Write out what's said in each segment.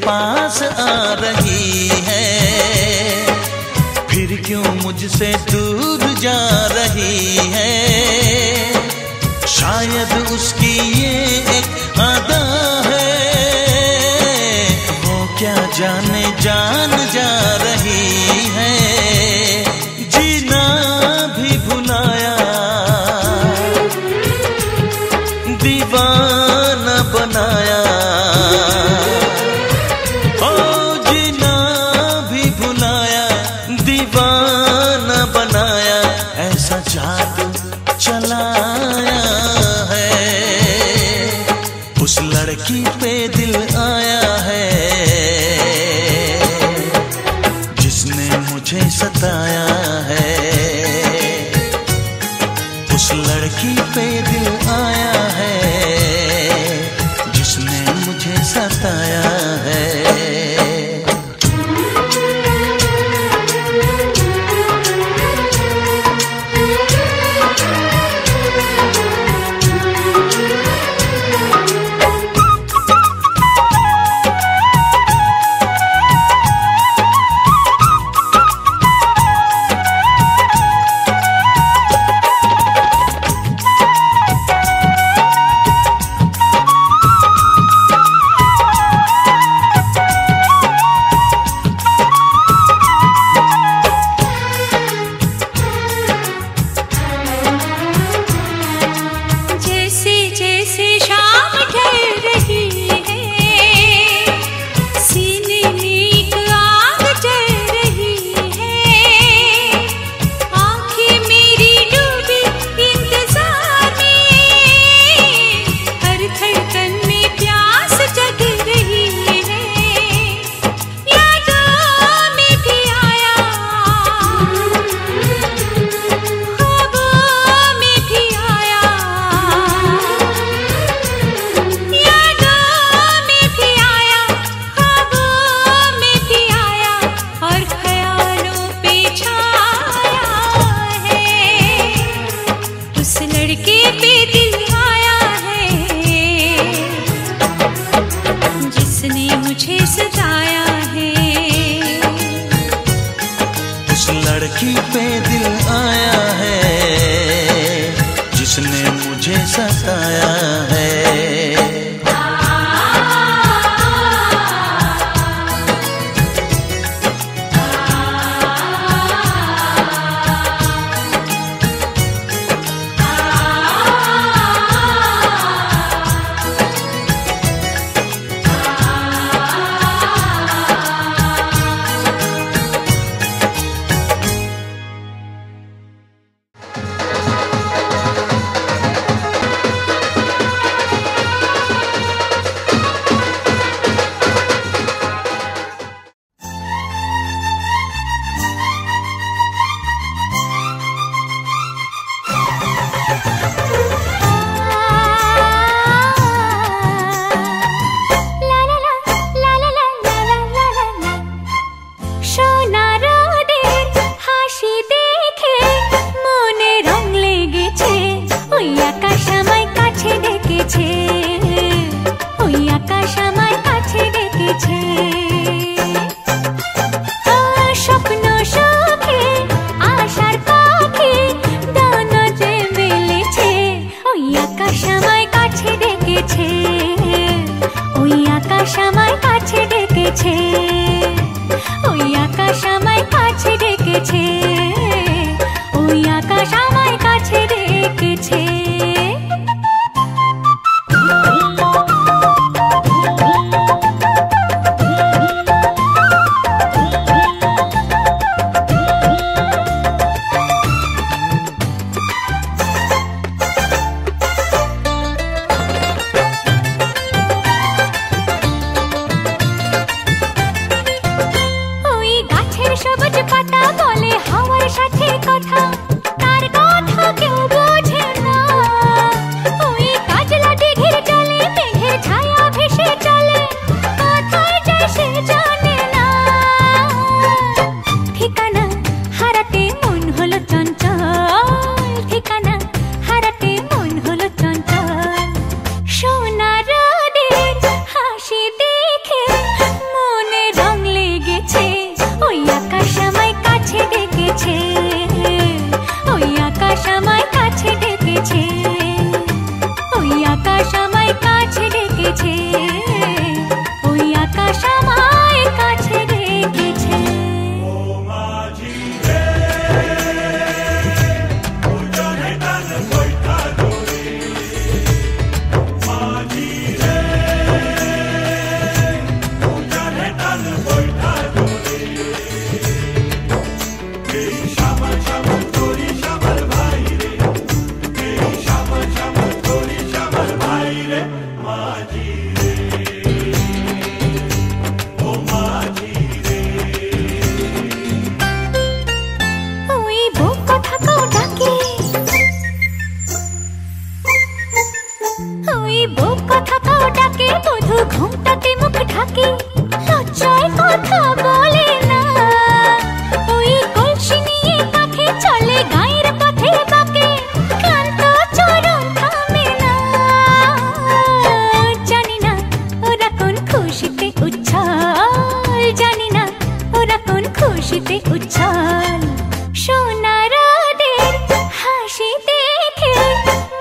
पास आ रही है, फिर क्यों मुझसे दूर जा रही है। शायद उसकी ये एक अदा है, वो क्या जाने जान जा रही है। जीना भी भुलाया, दीवाना बनाया, जादू चलाया है। उस लड़की पे दिल आया है, जिसने मुझे सताया है। उस लड़की पे दिल आया है, जिसने मुझे सताया है। लड़की पे दिल आया है, जिसने मुझे सताया है। বউ কথা কাও ডাকে বধূ ঘুমটাতে মুখ ঢাকে লজ্জায় কথা বলে না ওই কলসি নিয়ে কাঁধে চলে গায়ের পথে বাঁকে ক্লান্ত চরণ থামে না জানি না ওরা কোন খুশিতে উচ্ছল জানি না ওরা কোন খুশিতে উচ্ছল সোনার ওদের হাসি দেখে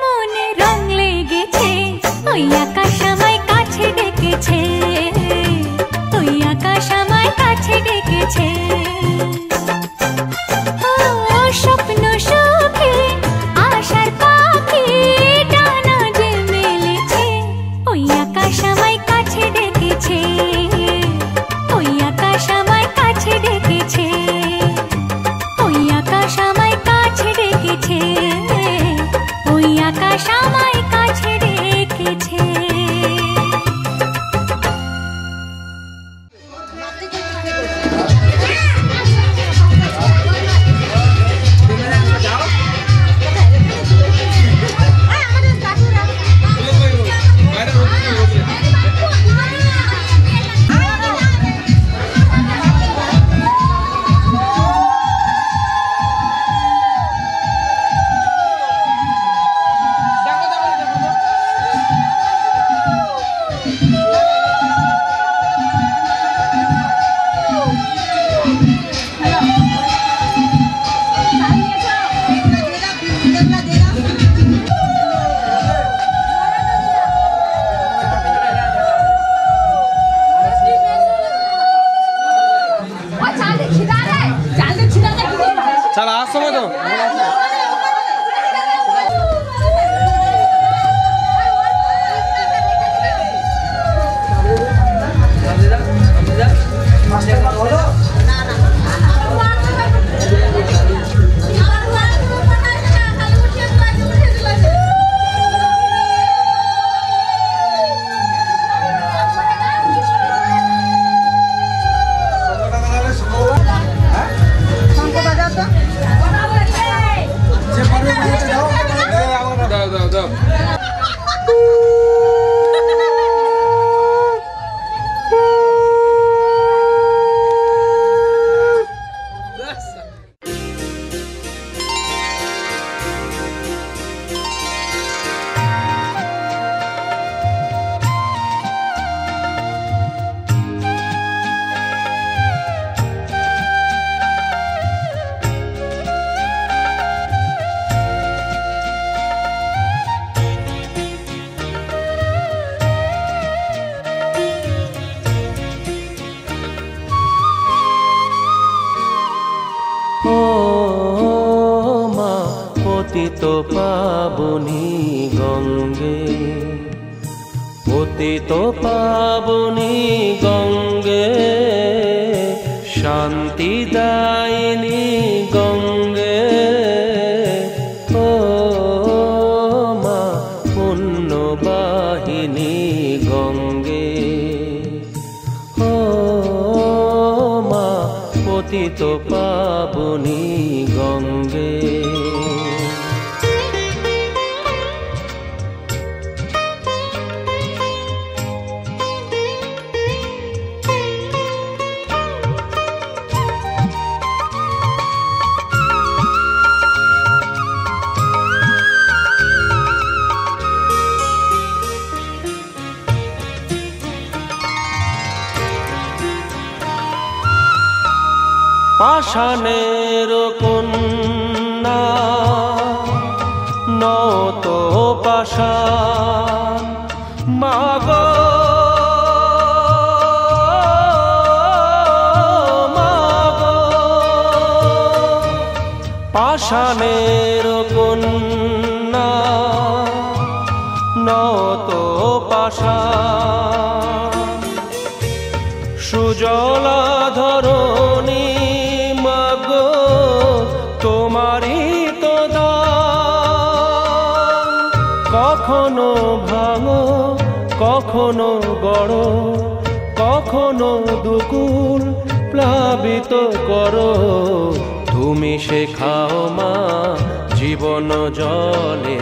মনে রং লেগেছে ওই আকাশ আমায় কাছে ডেকেছে ওই আকাশ আমায় কাছে ডেকেছে ও স্বপ্ন সুখে আশার পাখি ডানা যে মেলেছে ওই আকাশ আমায় কাছে ডেকেছে ওই আকাশ আমায় কাছে ডেকেছে ওই আকাশ আমায় কাছে ডেকেছে ওই আকাশ আমায় কাছে ডেকেছে चला आज समझ दो পতিত পাবনী গঙ্গে পতিত পাবনী গঙ্গে শান্তিদায়িনী গঙ্গে ও মা পুণ্যবাহিনী গঙ্গে ও মা পতিত পাবনী গঙ্গে পাষাণের কন্যা নত পাষাণ মাগো মাগো পাষাণের কন্যা নত পাষাণ সুজলা ধরণী মাগো তোমারই তো দান কখনো ভাঙো কখনো গড়ো কখনো দুকুল প্লাবিত করো তুমি শেখাও মা জীবন জলে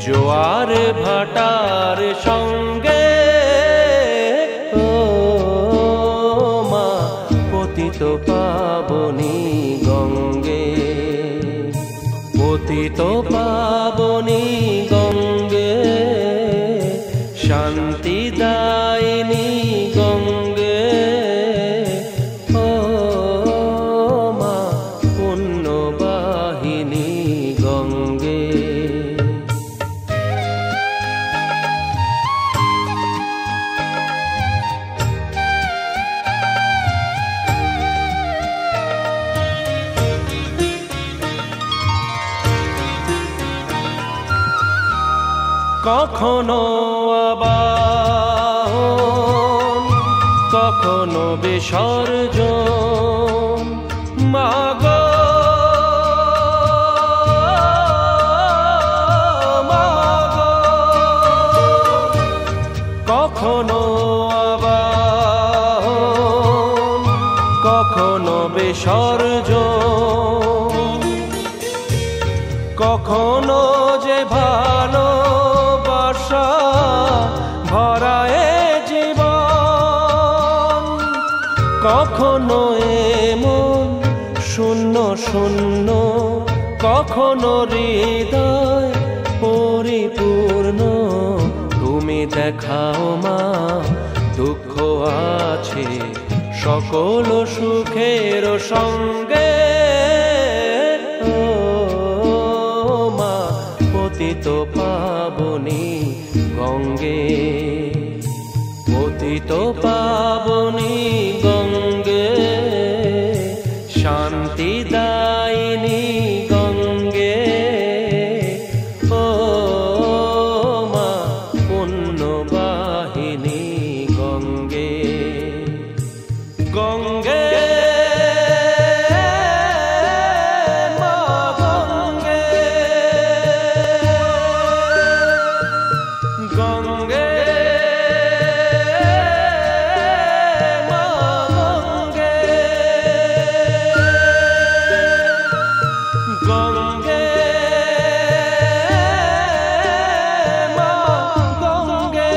জোয়ার ভাটার সঙ্গে ও মা পতিত পাবনী গঙ্গে, পতিত পাবনী গঙ্গে, শান্তি দায়িনী গঙ্গে, ও মা পুণ্যবাহিনী গঙ্গে। কখনো আবাহন, কখনো বিসর্জন, মাগো মাগো, কখনো আবাহন, কখনো বিসর্জন, কখনো যে ভালোবাসা ভরায় জীবন, কখনো এমন শূন্য শূন্য, কখনো হৃদয় পরিপূর্ণ। তুমি দেখাও মা দুঃখ আছে সকল সুখের সঙ্গে, ও মা পতিত পাবনী গঙ্গে, পতিত পাবনী গঙ্গে, শান্তি দায়িনী গঙ্গে, ও মা পুণ্যবাহিনী গঙ্গে, গঙ্গে মা গঙ্গে, গঙ্গে মা গঙ্গে, গঙ্গে মা গঙ্গে।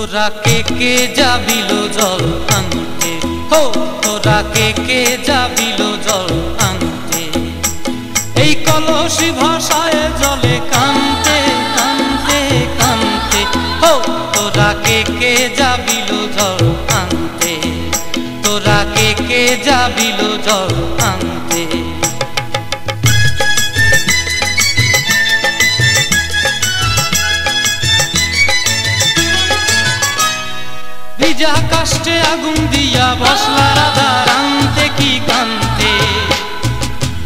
তোরা কে যাবিল জল আনতে, হো তোরা কে যাবিল জল আনতে, এই কলসি ভাষায় জলে কানতে কানতে কানতে, হো তোরা কে যাবিল জল আনতে, তোরা কে যাবিল জল আনতে। ভিজা কাষ্টে আগুন দিয়া বসলা রাধা রানতে কি কানতে,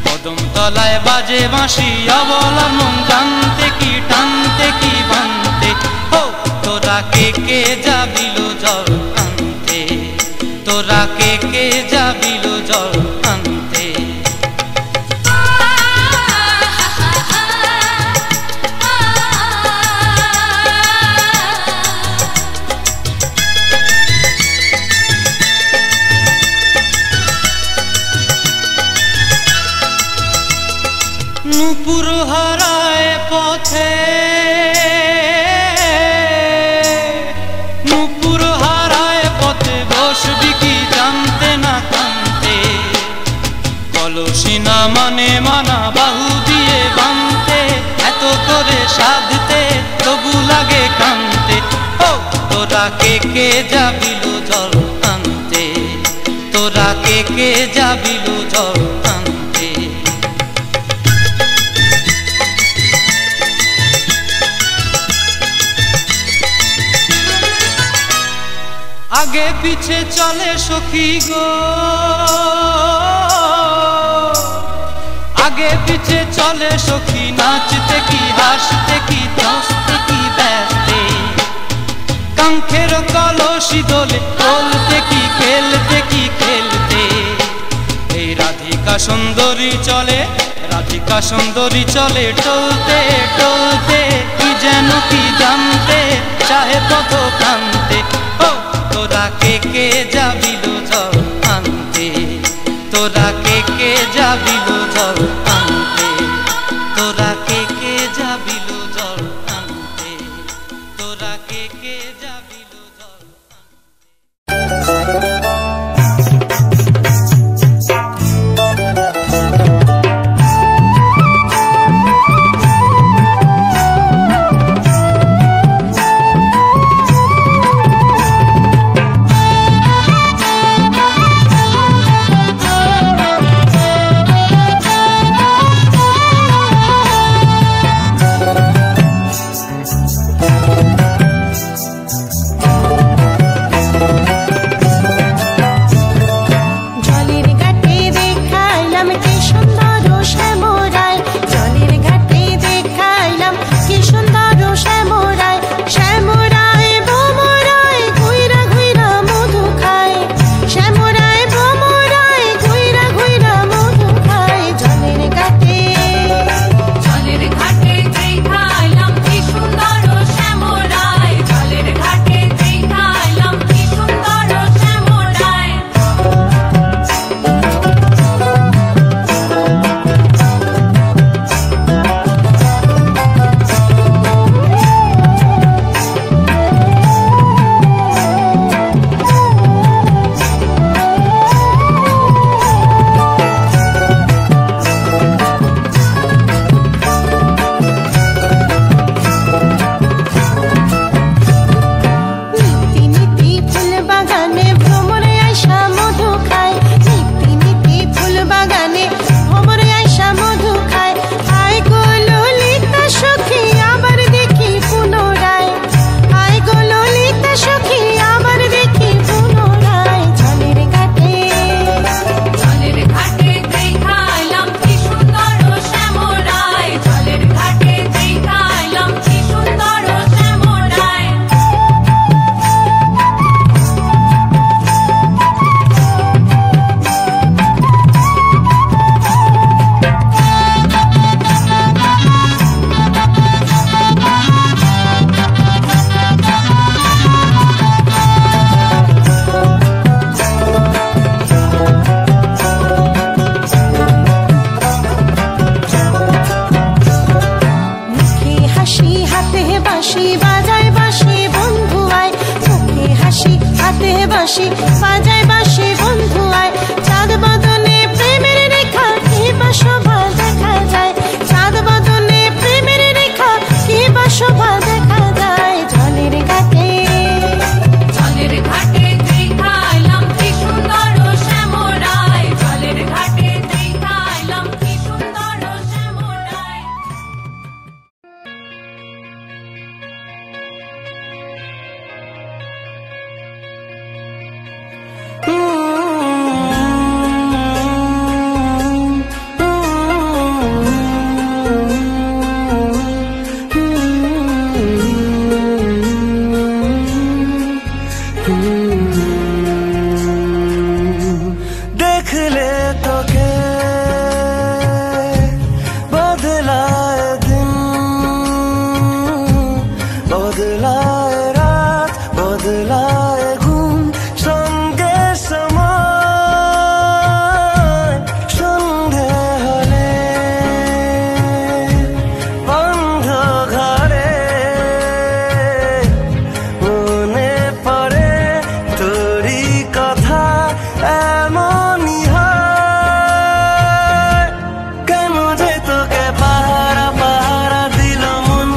কদম তলায় বাজে বাঁশি অবলা মন জানতে কি টানতে কি বানতে, হো তোরা কে যাবিল জল আনতে, তোরা কে যাবিল জল আনতে। নূপুর হারায় পথে, নূপুর হারায় পথে বসবি কি জানতে না কানতে, কলসি না মানে মানা বাহু দিয়ে বানতে, এত করে সাধতে তবু লাগে কানতে, ও তোরা কে যাবিল জল আনতে, তোরা কে যাবিল জল আনতে। আগে পিছে চলে সখী গো, আগে পিছে চলে সখী, নাচতে কি হাসতে কি দশতে কি ব্যস্তে, কাঙ্ক্ষের কলসি দোলে বলতে কি খেলতে কি খেলতে, এই রাধিকা সুন্দরী চলে, রাধিকা সুন্দরী চলে টলতে টলতে, কি যেন কি জানতে চাহে পথ কান্তে, ও তোরা কে যাবিল জল আনতে, তোরা কে যাবিল জল আনতে, তোরা কে যাবিল জল আনতে, তোরা কে যাবিল জল আনতে। হাসি হাতে বাঁশি বাজায় বাঁশি বন্ধু আয়। হাতে বাঁশি বাজায় বাঁশি বন্ধু আয় চাঁদ বদনে প্রেমের রেখা কি বা শোভা দেখা যায় চাঁদ বদনে প্রেমের রেখা কি বা শোভা দেখা যায় জলের ঘাটে দেখাইলাম কি সুন্দর শ্যামরায় জলের ঘাটে দেখাইলাম কি সুন্দর শ্যামরায় देखले तो के बदलाए दिन बदलाए रात बदलाए घुम संगे समय सन्धे हले बंध घरे मने पड़े तोरी कथा এমনই হয় কেন যে তোকে পাহারা পাহারা দিল মন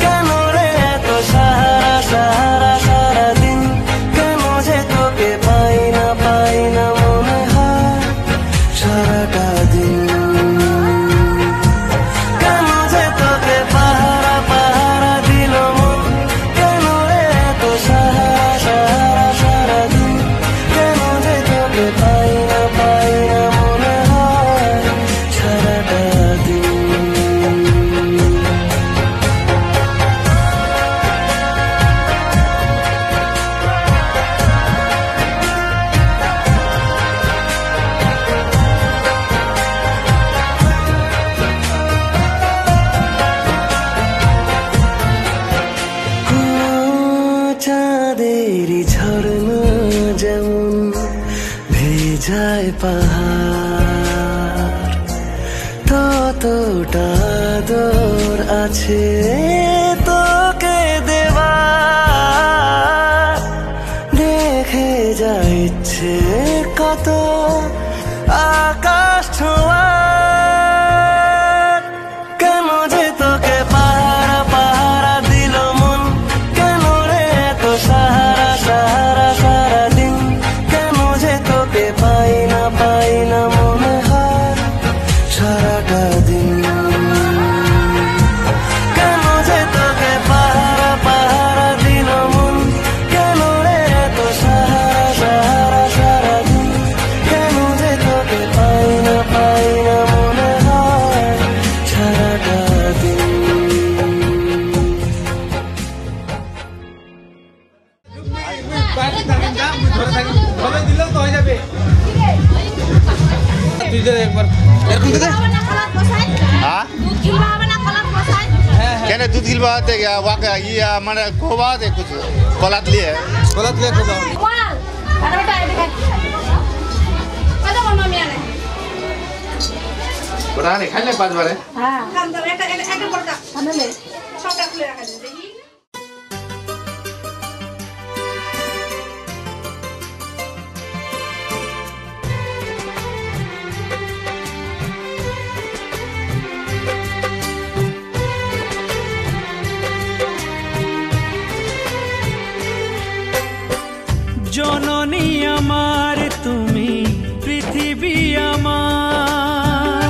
কেন রে এত সাহারা সাহারা সারাদিন কেন যে তোকে পাই না মনে হয় সারাটা দিন কেন যে তোকে পাহারা পাহারা দিল মন কেন রে এত সাহারা সাহারা সারাদিন কেন যে তোকে পাই না মনে হয় সারাটা দিন চাঁদেরই ঝর্ণা যেমন ভেজায় পাহাড় ততটা আদর আছে তোকে দেওয়ার দেখে যা ইচ্ছে কত আকাশ ছোঁয়ার কেন যে তোকে পাহারা পাহারা দিল মন কেন রে এত সাহারা সাহারা সারাদিন কেন যে তোকে পাই না মনে হয় সারাটা দিন কেন যে তোকে পাহারা পাহারা দিল মন কেন রে এত সাহারা সাহারা সারাদিন কেন যে তোকে পাই না মনে হয় সারাটা দিন দিলেও তো হয়ে যাবে তুই যে একবার এরকম দিতে हाँ क्या दूध गिलवा ये मैंने खोबा दे कुछ गलत लिए গলাত লিয়ে খোঁজা पता नहीं खाने पाँच बार জননী আমার তুমি পৃথিবী আমার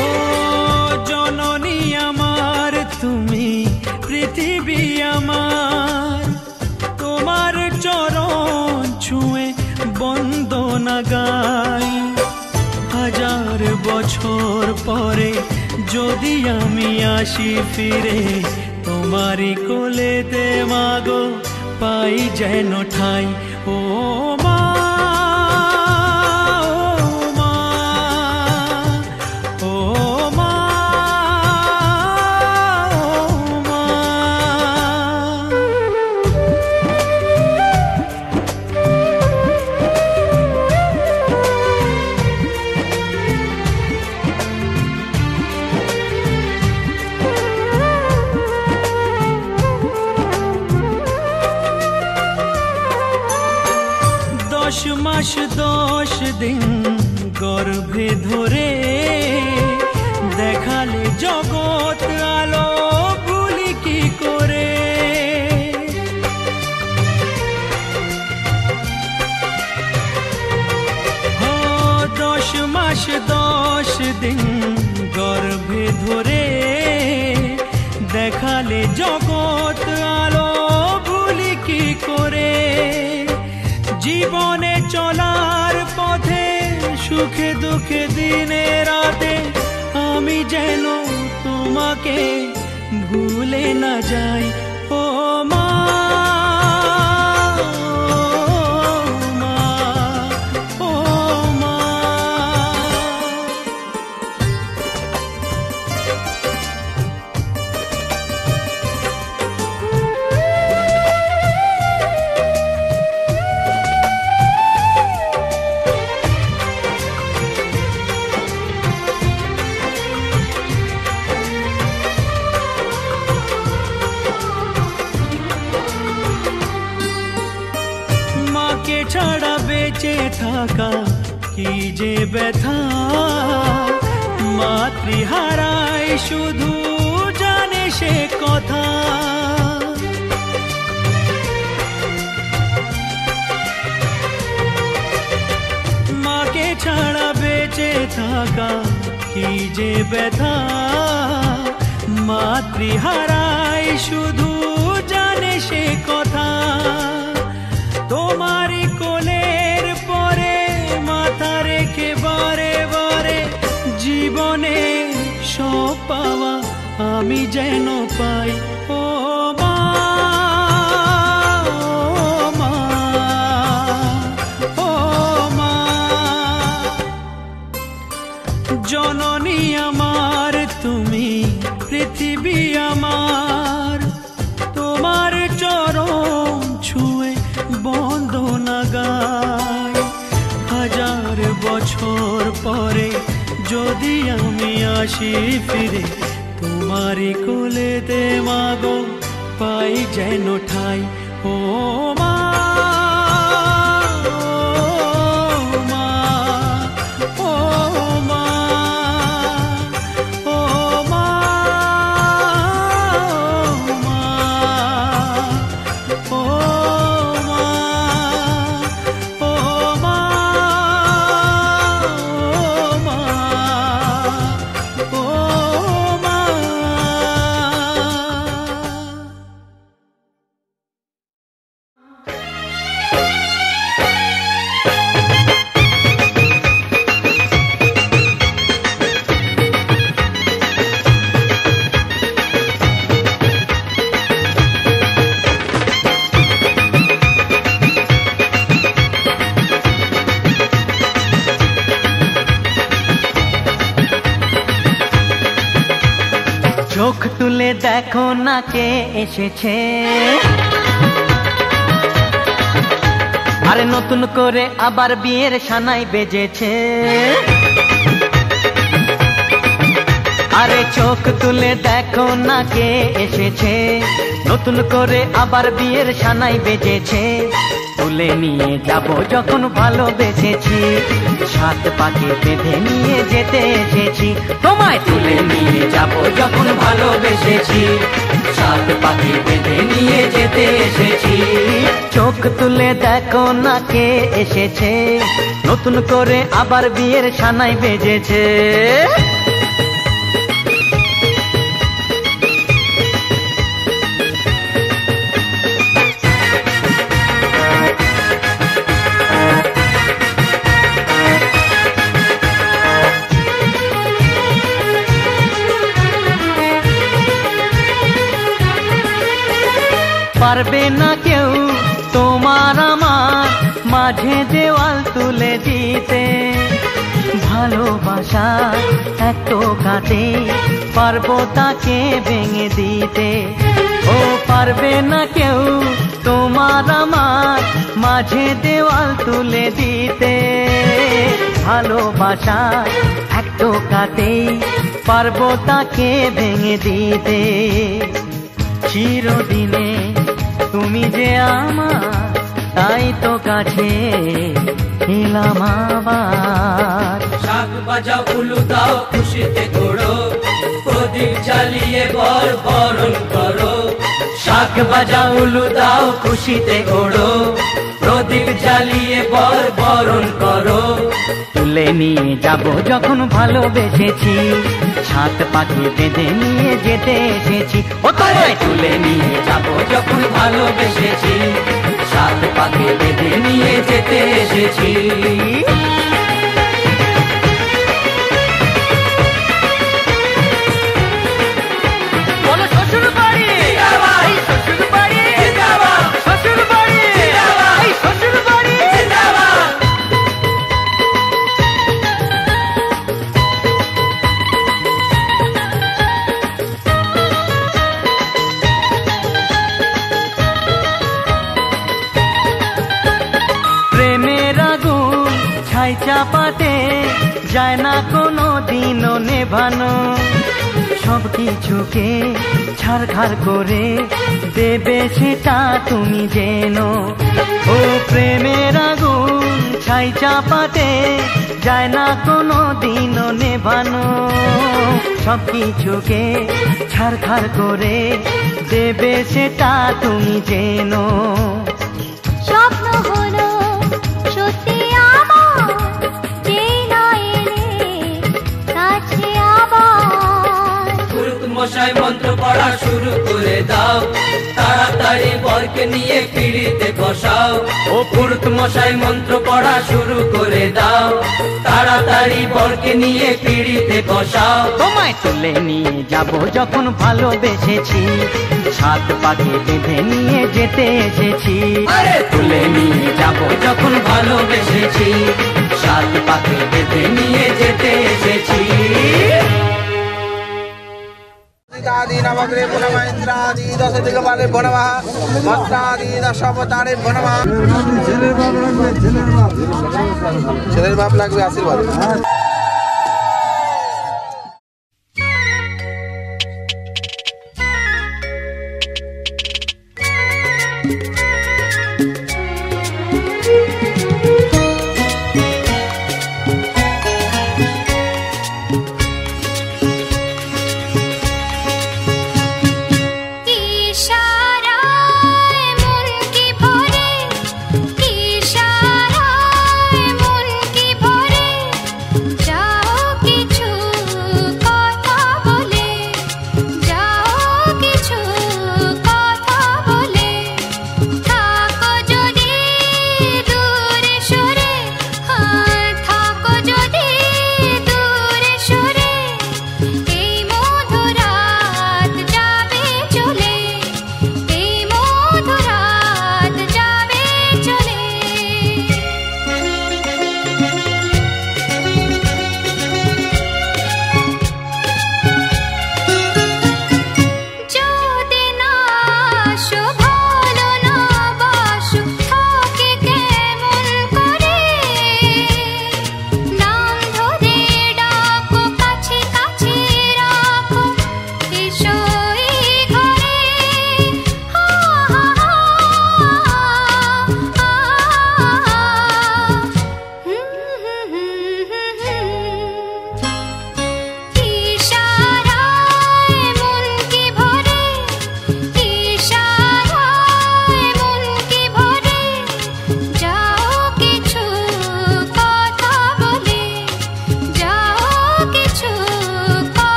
ও জননী আমার তুমি পৃথিবী আমার তোমার চরণ ছুঁয়ে বন্দনা গাই হাজার বছর পরে যদি আমি আসি ফিরে তোমারি কোলেতে মাগো পাই যেন ঠাই ও মা ও মা ধরে দেখালে জগৎ আলো ভুলি কি করে। 10 মাস 10 দিন গর্ভে ধরে দেখালে জগৎ আলো ভুলি কি করে। জীবনে চলার পথে সুখে দুঃখে দিনে রাতে আমি যেন তোমাকে ভুলে না যাই। ও মা, ও মা। মাকে ছাড়া বেঁচে থাকা কি যে ব্যথা, মাতৃহারায় শুধু জানে সে কথা। মাকে ছাড়া বেঁচে থাকা কি যে ব্যথা, মাতৃহারায় শুধু জানে সে কথা। তোমারই কোলের পরে মাথা রেখে বারে বারে জীবনে সব পাওয়া আমি যেন পাই। ও মা, ও মা, ও মা। জননী আমার তুমি, পৃথিবী আমার, তোমার চরণ ছুঁয়ে বন্দনা গাই। 1000 বছর পরে যদি আমি আসি ফিরে তোমারই কোলেতে মাগো পাই যেন ঠাই। ও মা, ও মা, ও মা, ও মা, ও মা, ও মা, ও মা। চোখ তুলে দেখো না কে এসেছে, আরে নতুন করে আবার বিয়ের সানাই বেজেছে। আরে চোখ তুলে দেখো না কে এসেছে, নতুন করে আবার বিয়ের সানাই বেজেছে। তুলে নিয়ে যাব যখন ভালোবেসেছি, 7 পাকে বেঁধে নিয়ে যেতে এসেছি। তোমায় তুলে নিয়ে যাব যখন ভালোবেসেছি, 7 পাকে বেঁধে নিয়ে যেতে এসেছি। চোখ তুলে দেখো না কে এসেছে, নতুন করে আবার বিয়ের সানাই বেজেছে। পারবে না কেউ তোমার আমার মাঝে দেওয়াল তুলে দিতে। ভালোবাসা এত কাটে পারবো তাকে ভেঙে দিতে। ও পারবে না কেউ তোমার আমার মাঝে দেওয়াল তুলে দিতে। ভালোবাসা এত কাটে পারবো তাকে ভেঙে দিতে। চিরদিনে তুমি যে আমার তাই তো কাছে এলাম আবার। শাক বাজাও উলু দাও খুশিতে ঘোড়ো, প্রদীপ জ্বালিয়ে বরণ করো। শাক বাজাও উলু দাও খুশিতে ওড়ো, প্রদীপ জ্বালিয়ে বরণ করো। তুলে নিয়ে যাব যখন ভালোবেসেছি, সাত পাখি বেঁধে নিয়ে যেতে এসেছি। ও তোমায় তুলে নিয়ে যাব যখন ভালোবেসেছি, সাত পাখি বেঁধে নিয়ে যেতে এসেছি। শ্বশুর বাড়ি, শ্বশুর বাড়ি, শ্বশুর বাড়ি, শ্বশুর বাড়ি। প্রেমের আগুন ছাই চাপাতে যায় না কোনো দিনও নেভানো, সব কিছুকে ছাড়খাড় করে দেবে সেটা তুমি জেনো। ও প্রেমের আগুন ছাই চাপাতে যায় না কোনো দিনও নেভানো, সব কিছুকে ছাড়খাড় করে দেবে সেটা তুমি জেনো। স্বপ্ন হলো সত্যি আমার, যে না এলে কাছে আবার। পুরুত মশাই মন্ত্র পড়া শুরু করে দাও, তাড়াতাড়ি বরকে নিয়ে পিড়িতে বসাও। ও পুরুত মশাই মন্ত্র পড়া শুরু করে দাও, তাড়াতাড়ি বরকে নিয়ে পিড়িতে বসাও। তোমায় তুলে নিয়ে যাব যখন ভালোবেসেছি, সাত পাখি বেঁধে নিয়ে যেতে এসেছি। আরে তুলে নিয়ে যাব যখন ভালোবেসেছি, সাত পাখি বেঁধে নিয়ে যেতে এসেছি। आदि नवग्रे पुनः इंद्रादि दश दिगपाले नमः मत्रादि दशावतारे नमः। ছেলের বাপ লাগবে আশীর্বাদ।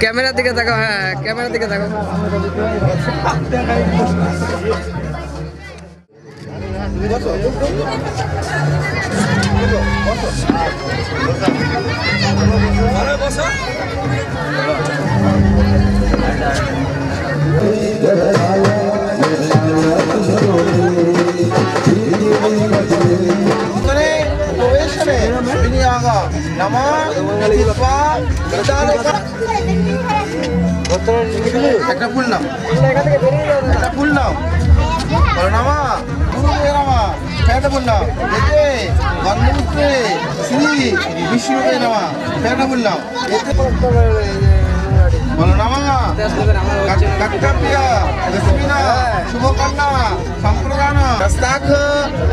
ক্যামেরার দিকে তাকাও, হ্যাঁ ক্যামেরার দিকে তাকাও। একটা ফুল নাও, একটা ফুল নাও, বলো নামা নামা, একটা ফুল নাও, এতে বন্ধুত্বে শ্রী বিষ্ণুকে নামা, একটা ফুল নাও, বলো নামা কাট্টাপ্রিয়া লক্ষ্মীনা শুভকন্যা সম্প্রদান হস্তাখ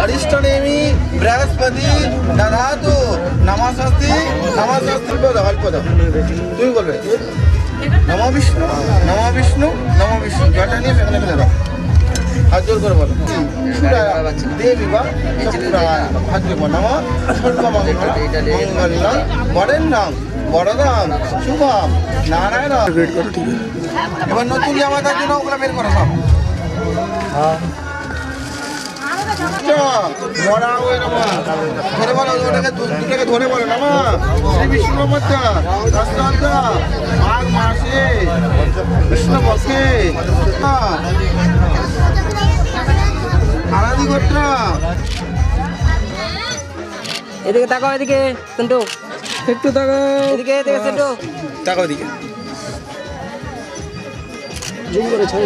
অরিষ্টনেমি বৃহস্পতি দধাতু নমস্তি নমস্তি অল্পদ তুমি বলবে নমো বিষ্ণু নমো বিষ্ণু নমো বিষ্ণু জয়টা নিয়ে সেখানে ফেলে দাও হাত জোর করে বলো দেবী বা হাত জোর বলো নমো সর্বমঙ্গলম বরের নাম বড়দাম শুভম নারায়ণ। এবার নতুন জামা তার জন্য ওগুলো বের করো সব মরা ওই নামা ধরে বলো, ওটাকে দুটাকে ধরে বলো নামা শ্রী বিষ্ণু মাঘ মাসে কৃষ্ণপক্ষে আরাধি গোত্র। এদিকে তাকাও, এদিকে সেন্টু একটু তাকাও, এদিকে এদিকে সেন্টু তাকাও এদিকে। জুম করে ছবি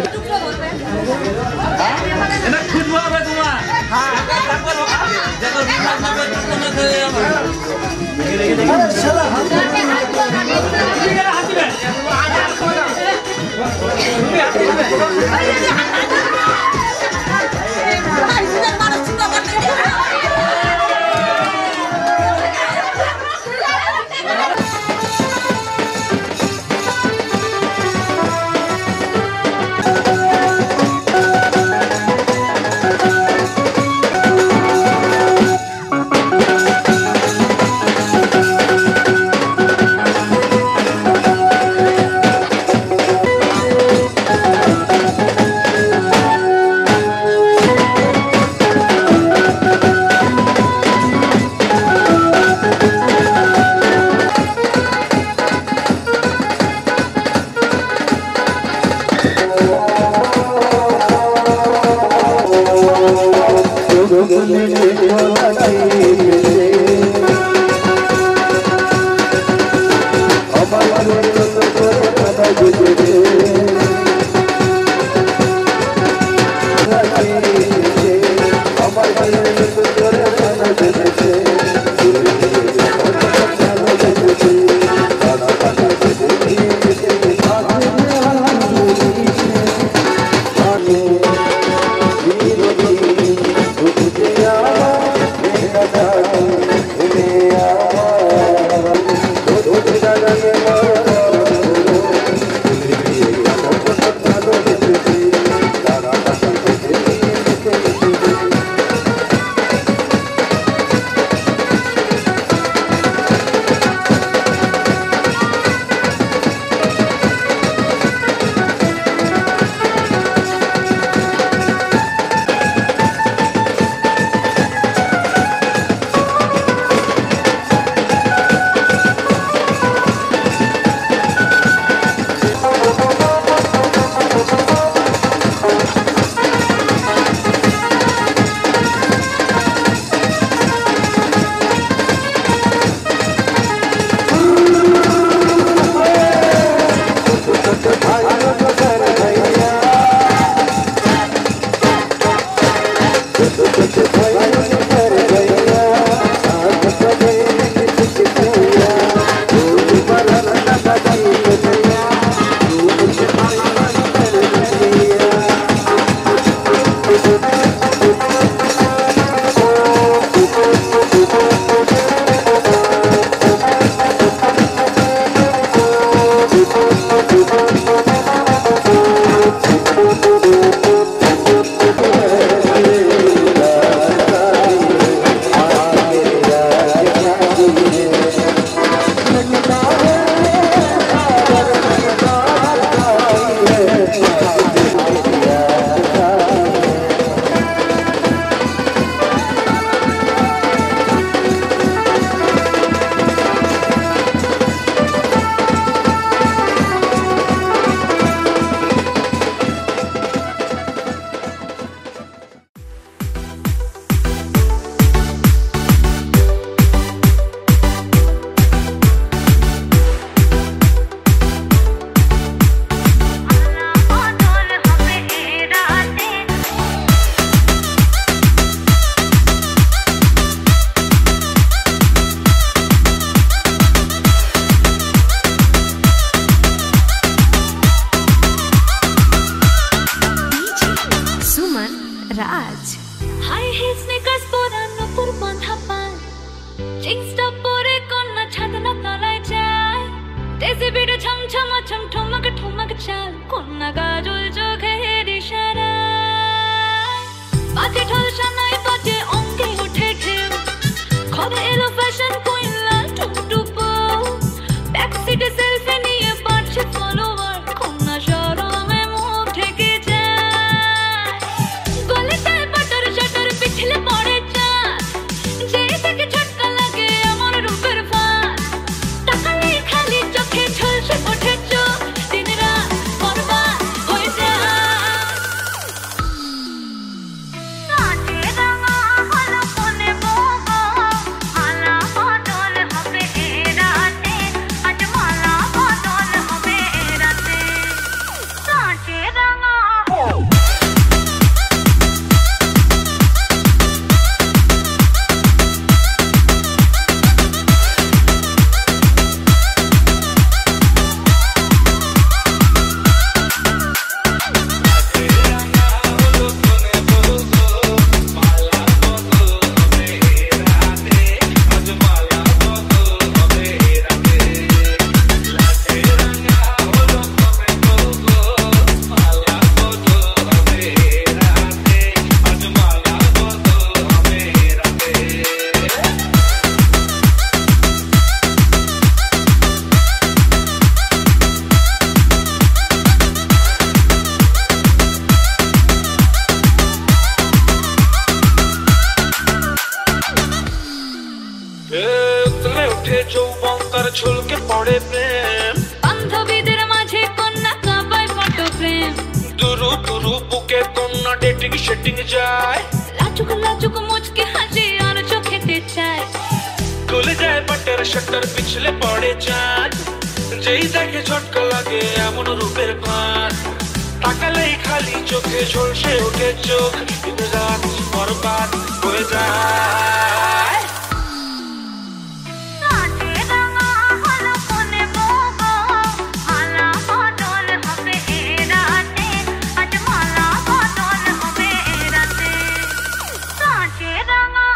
Yeah. রাজ। হাই হিল স্নিকার্স পরানো পুর বাঁধা পান, জিন্সটা পরে কন্যা ছাদনা তলায় যায়, দেশে বেড়ে ছমছমা ছমঠমক ঠমক চাল, কন্যা গাজল চোখের ইশারায়, বাজে ঢোল সানাই বাজে অঙ্গে ওঠে ঢেউ, ঘরে এলো ফ্যাশন কুইন লাল টুকটুকো, ব্যাক সিটে সেলফি নিয়ে বাড়ছে ফলোয়ার, কন্যা শরমে মুখ ঢেকে যায়, গলাটায় বাটার শাটার পিছলে পড়ে চাঁদ, যেই থেকে ঝটকা লাগে আমার রূপের ফাঁদ, তাকালে খালি চোখে ঝলসে ওঠে চোখ, দিন রাত বরবাদ হয়ে যায়। রাতে রাঙা হলো কোনে বোগো, মালা বদল হবে এ রাতে, আজ মালা বদল হবে এ রাতে। রাতে রাঙা ছুলকে পড়ে প্রেম, বান্ধবীদের মাঝে কন্যা কাঁপায় ফটো ফ্রেম, দুরু দুরু বুকে কন্যা ডেটিং সেটিং যায়, লাজুক লাজুক মুচকে হাসে আর চোখেতে চায়, খুলে যায় বাটার শাটার পিছলে পড়ে চাঁদ, যেই দেখে ঝটকা লাগে এমন রূপের ফাঁদ, তাকালেই খালি চোখে ঝলসে ওঠে চোখ, দিন রাত বরবাদ হয়ে যায়। রাতে রাঙা হলো কোনে বোগো, মালা বদল হবে এ রাতে, আজ মালা বদল হবে এ রাতে। রাতে রাঙা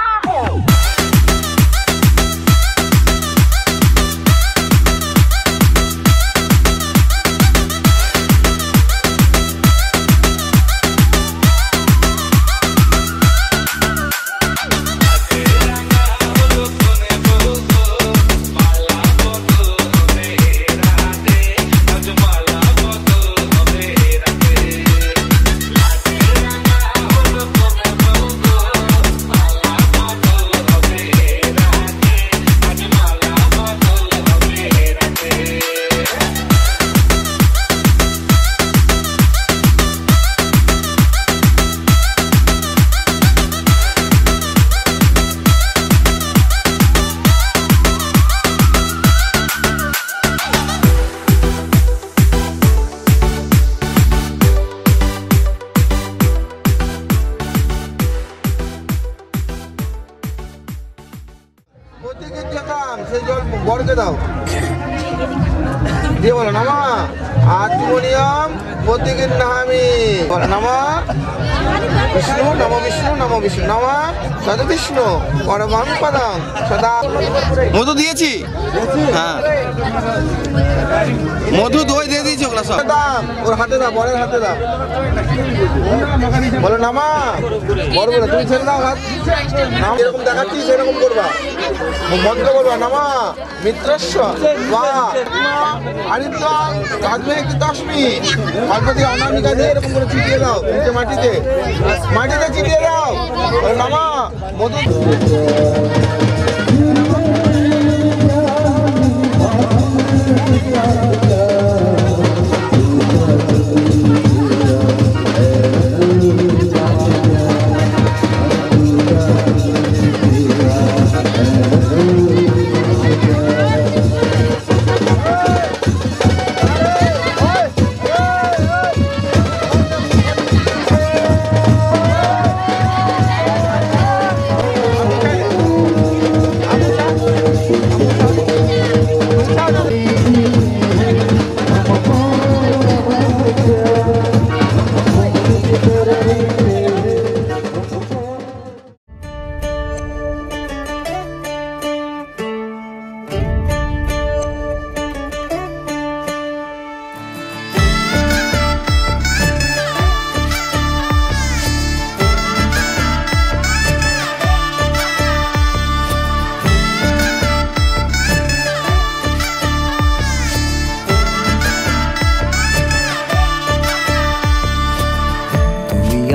সেই জল বরকে দাও দিয়ে বলো নামা আত্মনিয়ম প্রতিকিন নামি নামা বিষ্ণু নম বিষ্ণু নম বিষ্ণু নামা সদ বিষ্ণু পরমাং পদং সদা। মধু দিয়েছি, হ্যাঁ মধু দই দিয়ে দিয়েছি, ওগুলো সব দাম ওর হাতে দাও, বরের হাতে দাও, বলো নামা বড় বলে তুমি ছেড়ে দাও হাত, নাম এরকম দেখাচ্ছি সেরকম করবা, মন্ত্র করবা নামা মিত্রস্ব আরিদ্রাং কাজমে কি দশমি অল্পতি অনামিকা দিয়ে এরকম করে ছিটিয়ে দাও, মাটিতে মাটিতে ছিটিয়ে দাও নামা মধু।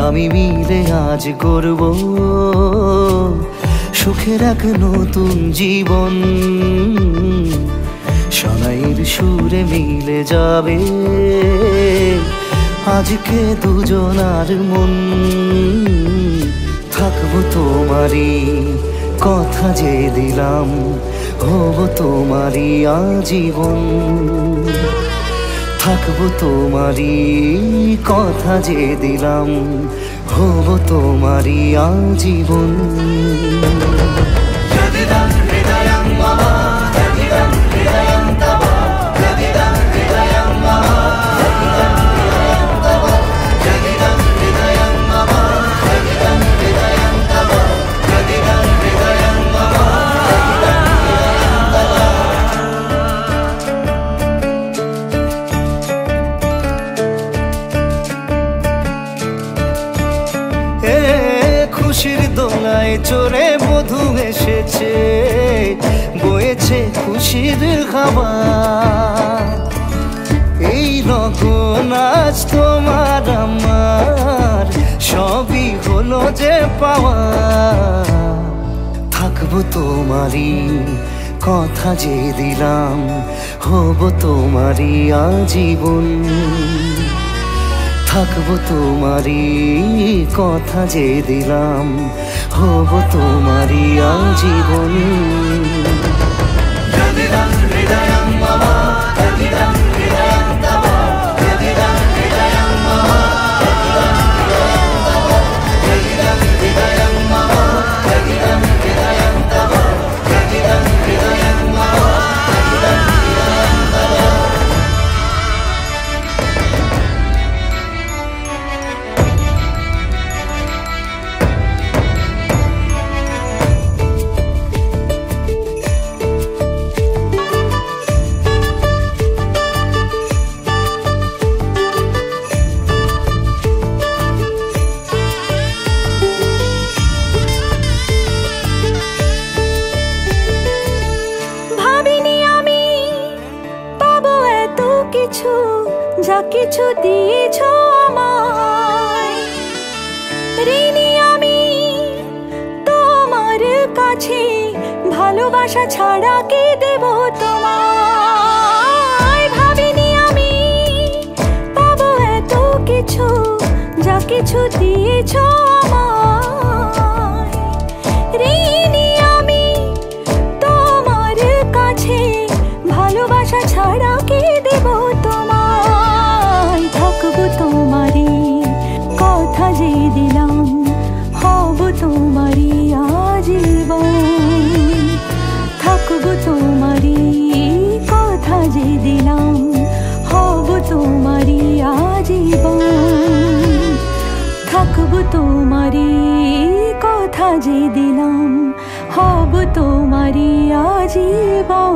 আমি মিলে আজ গড়ব সুখের এক নতুন জীবন। সানাইয়ের সুরে মিলে যাবে আজকে দুজনার মন। থাকবো তোমারই কথা যে দিলাম, হব তোমারই আজীবন। থাকবো তোমারই কথা যে দিলাম, হব তোমারই আজীবন। খুশির দোলায় চড়ে মধু এসেছে, বয়েছে খুশির হাওয়া। এই লগন আজ তোমার আমার সবই হলো যে পাওয়া। থাকবো তোমারই কথা যে দিলাম, হব তোমারই আজীবন। থাকবো তোমারই কথা যে দিলাম, হব তোমারই আজীবন। যা কিছু দিয়েছ আমায়, ঋণী আমি তোমার কাছে। ভালোবাসা ছাড়া কি দেব তোমায়? ভাবিনি আমি পাবো এত কিছু, যা কিছু দিয়েছ আমায়। ঋণী আমি তোমার কাছে, ভালোবাসা ছাড়া কি দেব তোমায়? থাকবো তোমারই কথা যে দিলাম, হব তোমারই আজীবন। থাকবো তোমারই কথা যে দিলাম, হব তোমারই আজীবন। থাকবো তোমারই কথা যে দিলাম, হব তোমারই আজীবন।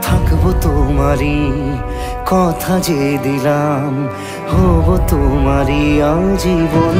থাকবো তোমারই কথা যে দিলাম, হব তোমারই আজীবন।